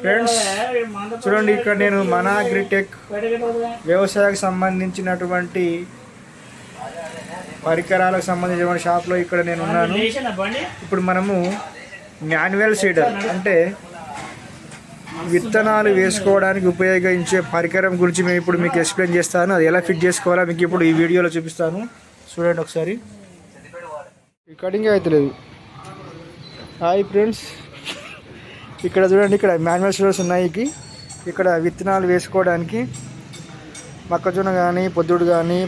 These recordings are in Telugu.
ఫ్రెండ్స్ చూడండి, ఇక్కడ నేను మన అగ్రిటెక్ వ్యవసాయానికి సంబంధించినటువంటి పరికరాలకు సంబంధించిన షాప్లో ఇక్కడ నేను ఉన్నాను. ఇప్పుడు మనము మాన్యువల్ సీడర్ అంటే విత్తనాలు వేసుకోవడానికి ఉపయోగించే పరికరం గురించి మేము ఇప్పుడు మీకు ఎక్స్ప్లెయిన్ చేస్తాను. అది ఎలా ఫిట్ చేసుకోవాలో మీకు ఇప్పుడు ఈ వీడియోలో చూపిస్తాను. చూడండి ఒకసారి. రికార్డింగ్ అవుతలేదు. హాయ్ ఫ్రెండ్స్, ఇక్కడ చూడండి, ఇక్కడ మాన్యువల్ సీడర్స్ ఉన్నాయి. ఇక్కడ విత్తనాలు వేసుకోవడానికి మొక్కజొన్న కానీ పొద్దుడు కానీ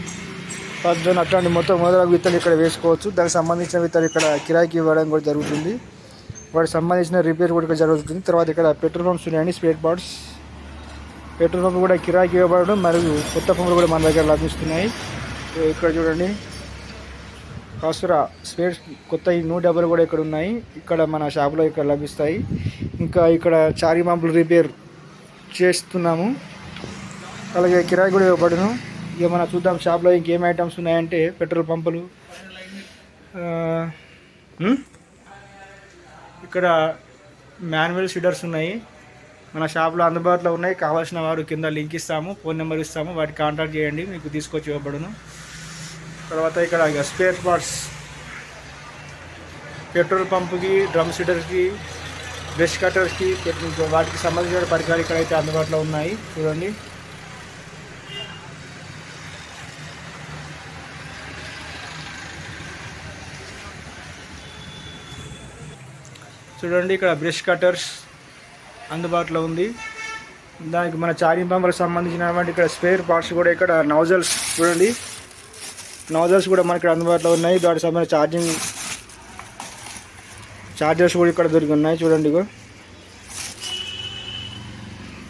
పచ్చజొన్న అట్లాంటి మొదలగు విత్తనాలు ఇక్కడ వేసుకోవచ్చు. దానికి సంబంధించిన విత్తనాలు ఇక్కడ కిరాయికి ఇవ్వడం కూడా జరుగుతుంది. వాటికి సంబంధించిన రిపేర్ కూడా ఇక్కడ జరుగుతుంది. తర్వాత ఇక్కడ పెట్రోల్ పంప్స్ ఉన్నాయండి, స్పేర్ పార్ట్స్. పెట్రోల్ పంప్ కూడా కిరాయికి ఇవ్వబడడం మరియు కొత్త పంపులు కూడా మన దగ్గర లభిస్తున్నాయి. ఇక్కడ చూడండి, కాసురా స్పేర్ కొత్త న్యూ డబ్బులు కూడా ఇక్కడ ఉన్నాయి. ఇక్కడ మన షాప్లో ఇక్కడ లభిస్తాయి. ఇంకా ఇక్కడ చారీ పంపులు రిపేర్ చేస్తున్నాము, అలాగే కిరాయి కూడా ఇవ్వబడును. ఇక మనం చూద్దాం షాప్లో ఇంకేం ఐటమ్స్ ఉన్నాయంటే పెట్రోల్ పంపులు, ఇక్కడ మాన్యువల్ సీడర్స్ ఉన్నాయి మన షాప్లో అందుబాటులో ఉన్నాయి. కావాల్సిన వారు కింద లింక్ ఇస్తాము, ఫోన్ నెంబర్ ఇస్తాము, వాటికి కాంటాక్ట్ చేయండి, మీకు తీసుకొచ్చి ఇవ్వబడును. తర్వాత ఇక్కడ స్పేర్ పార్ట్స్ పెట్రోల్ పంపుకి, డ్రమ్ సీడర్కి, బ్రష్ కట్టర్స్కి, వాటికి సంబంధించిన పరికరాలు ఇక్కడైతే అందుబాటులో ఉన్నాయి. చూడండి, చూడండి ఇక్కడ బ్రష్ కట్టర్స్ అందుబాటులో ఉంది. దానికి మన చార్జింగ్ పంపులకు సంబంధించినటువంటి ఇక్కడ స్పేర్ పార్ట్స్ కూడా, ఇక్కడ నౌజల్స్ చూడండి, నౌజల్స్ కూడా మనకి అందుబాటులో ఉన్నాయి. దానికి సంబంధించిన చార్జర్స్ కూడా ఇక్కడ దొరికి ఉన్నాయి. చూడండి,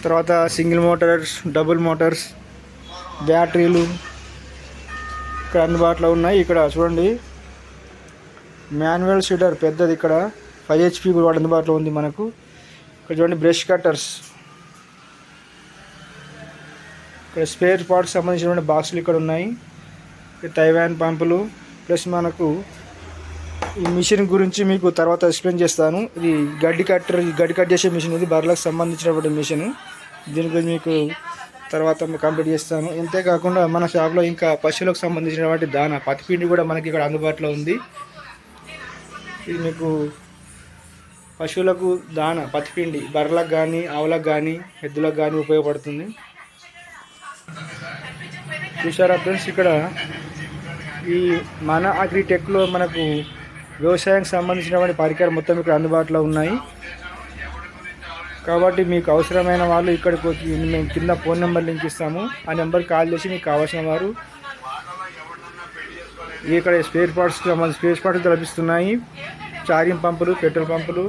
తర్వాత సింగిల్ మోటార్స్, డబుల్ మోటార్స్, బ్యాటరీలు ఇక్కడ అందుబాటులో ఉన్నాయి. ఇక్కడ చూడండి మాన్యువల్ సీడర్ పెద్దది, ఇక్కడ 5 HP కూడా అందుబాటులో ఉంది మనకు. ఇక్కడ చూడండి బ్రష్ కట్టర్స్, ఇక్కడ స్పేర్ పార్ట్స్ సంబంధించిన బాక్సులు ఇక్కడ ఉన్నాయి. తైవాన్ పంపులు, ప్లస్ మనకు ఈ మిషన్ గురించి మీకు తర్వాత ఎక్స్ప్లెయిన్ చేస్తాను. ఇది గడ్డి కట్ చేసే మిషన్, ఇది బర్రెలకు సంబంధించినటువంటి మిషన్. దీని గురించి మీకు తర్వాత కంప్లీట్ చేస్తాను. అంతేకాకుండా మన షాప్లో ఇంకా పశువులకు సంబంధించినటువంటి దాన పత్తిపిండి కూడా మనకి ఇక్కడ అందుబాటులో ఉంది. ఇది మీకు పశువులకు దాన పత్తిపిండి బర్రెలకు కానీ, ఆవులకు కానీ, ఎద్దులకు కానీ ఉపయోగపడుతుంది. చూసారా ఫ్రెండ్స్, ఇక్కడ ఈ మన అగ్రిటెక్లో మనకు వ్యవసాయానికి సంబంధించినటువంటి పరికరాలు మొత్తం ఇక్కడ అందుబాటులో ఉన్నాయి. కాబట్టి మీకు అవసరమైన వాళ్ళు ఇక్కడికి వచ్చి మేము కింద ఫోన్ నెంబర్ లింక్ ఇస్తాము, ఆ నెంబర్కి కాల్ చేసి మీకు కావాల్సిన వారు ఇక్కడ స్పేర్ పార్ట్స్ లభిస్తున్నాయి. చార్జింగ్ పంపులు, పెట్రోల్ పంపులు,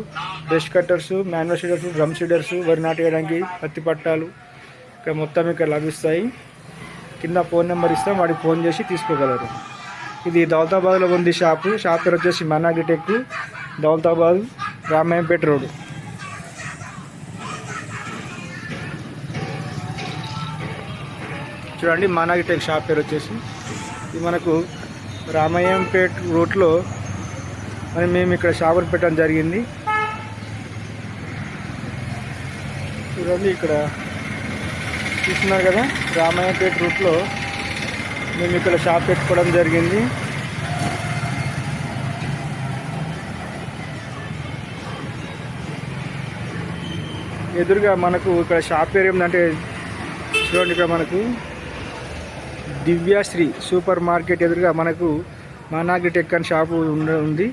brush cutters, manual seeders, drum seeders, వరి నాటేయడానికి పత్తి పట్టాలు ఇక్కడ మొత్తం ఇక్కడ లభిస్తాయి. కింద ఫోన్ నెంబర్ ఇస్తాం, వాడికి ఫోన్ చేసి తీసుకోగలరు. ఇది దౌలతాబాద్లో ఉంది షాప్ పేరు వచ్చేసి మన అగ్రిటెక్, దౌలతాబాద్, రామాయంపేట రోడ్. చూడండి మన అగ్రిటెక్ షాప్ పేరు వచ్చేసి, ఇది మనకు రామాయంపేట రోడ్లో మేము ఇక్కడ షాపులు పెట్టడం జరిగింది. చూడండి ఇక్కడ చూస్తున్నారు కదా, రామాయంపేట రూట్లో మేము ఇక్కడ షాప్ పెట్టుకోవడం జరిగింది. ఎదురుగా మనకు ఇక్కడ షాప్ పేరు ఏంటంటే చూడండి, ఇక్కడ మనకు దివ్యాశ్రీ సూపర్ మార్కెట్ ఎదురుగా మనకు మన అగ్రిటెక్ అని షాపు ఉంది.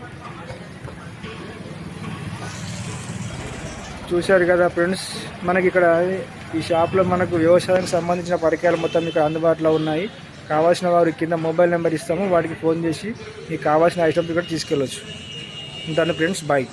చూశారు కదా ఫ్రెండ్స్, మనకి ఇక్కడ ఈ షాప్లో మనకు వ్యవసాయానికి సంబంధించిన పరికరాలు మొత్తం ఇక్కడ అందుబాటులో ఉన్నాయి. కావాల్సిన వారు కింద మొబైల్ నెంబర్ ఇస్తాము, వాటికి ఫోన్ చేసి మీకు కావాల్సిన ఐటమ్స్ కూడా తీసుకెళ్ళవచ్చు. ఉంటాను ఫ్రెండ్స్, బాయ్.